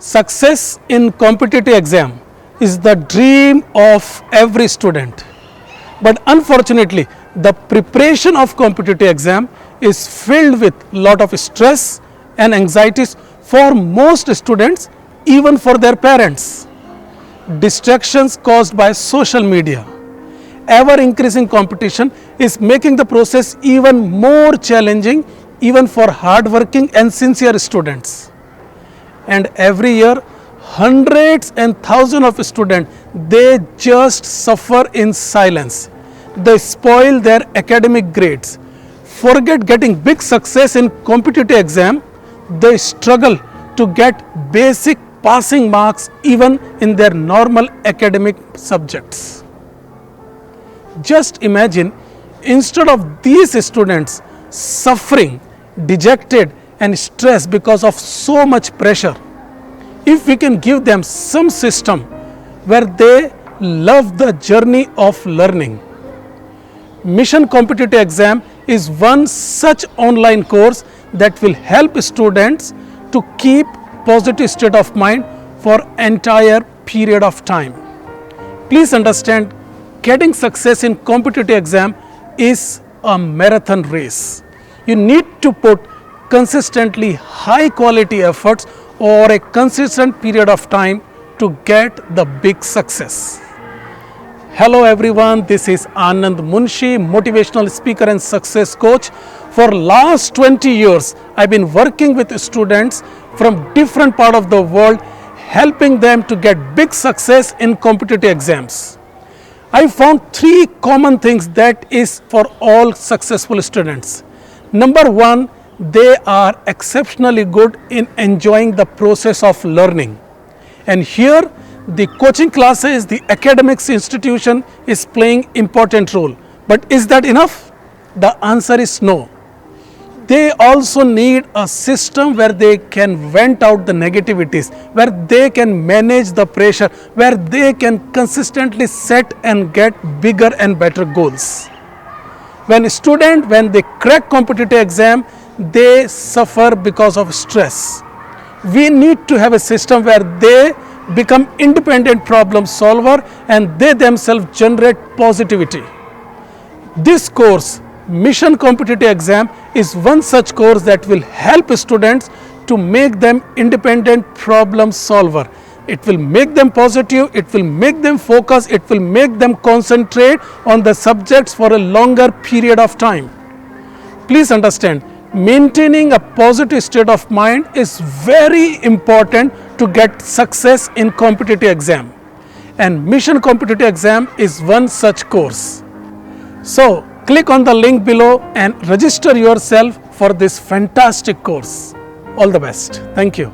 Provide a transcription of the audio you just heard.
Success in competitive exam is the dream of every student. But unfortunately, the preparation of competitive exam is filled with lot of stress and anxieties for most students, even for their parents. Distractions caused by social media, ever increasing competition is making the process even more challenging even for hardworking and sincere students. And every year hundreds and thousands of students, they just suffer in silence. They spoil their academic grades, forget getting big success in competitive exam. They struggle to get basic passing marks even in their normal academic subjects. Just imagine, instead of these students suffering, dejected and stressed because of so much pressure, if we can give them some system where they love the journey of learning. Mission Competitive Exam is one such online course that will help students to keep positive state of mind for entire period of time. Please understand, getting success in competitive exam is a marathon race. You need to put consistently high quality efforts over a consistent period of time to get the big success. Hello everyone, this is Anand Munshi, motivational speaker and success coach. For last 20 years, I've been working with students from different part of the world, helping them to get big success in competitive exams. I found three common things that is for all successful students. Number one, they are exceptionally good in enjoying the process of learning. And here, the coaching classes, the academics institution is playing important role. But is that enough? The answer is no. They also need a system where they can vent out the negativities, where they can manage the pressure, where they can consistently set and get bigger and better goals. When they crack competitive exam, they suffer because of stress. We need to have a system where they become independent problem solver and they themselves generate positivity. This course, Mission Competitive Exam, is one such course that will help students to make them independent problem solver. It will make them positive, it will make them focus, it will make them concentrate on the subjects for a longer period of time. Please understand, maintaining a positive state of mind is very important to get success in competitive exam. And Mission Competitive Exam is one such course. So, click on the link below and register yourself for this fantastic course. All the best. Thank you.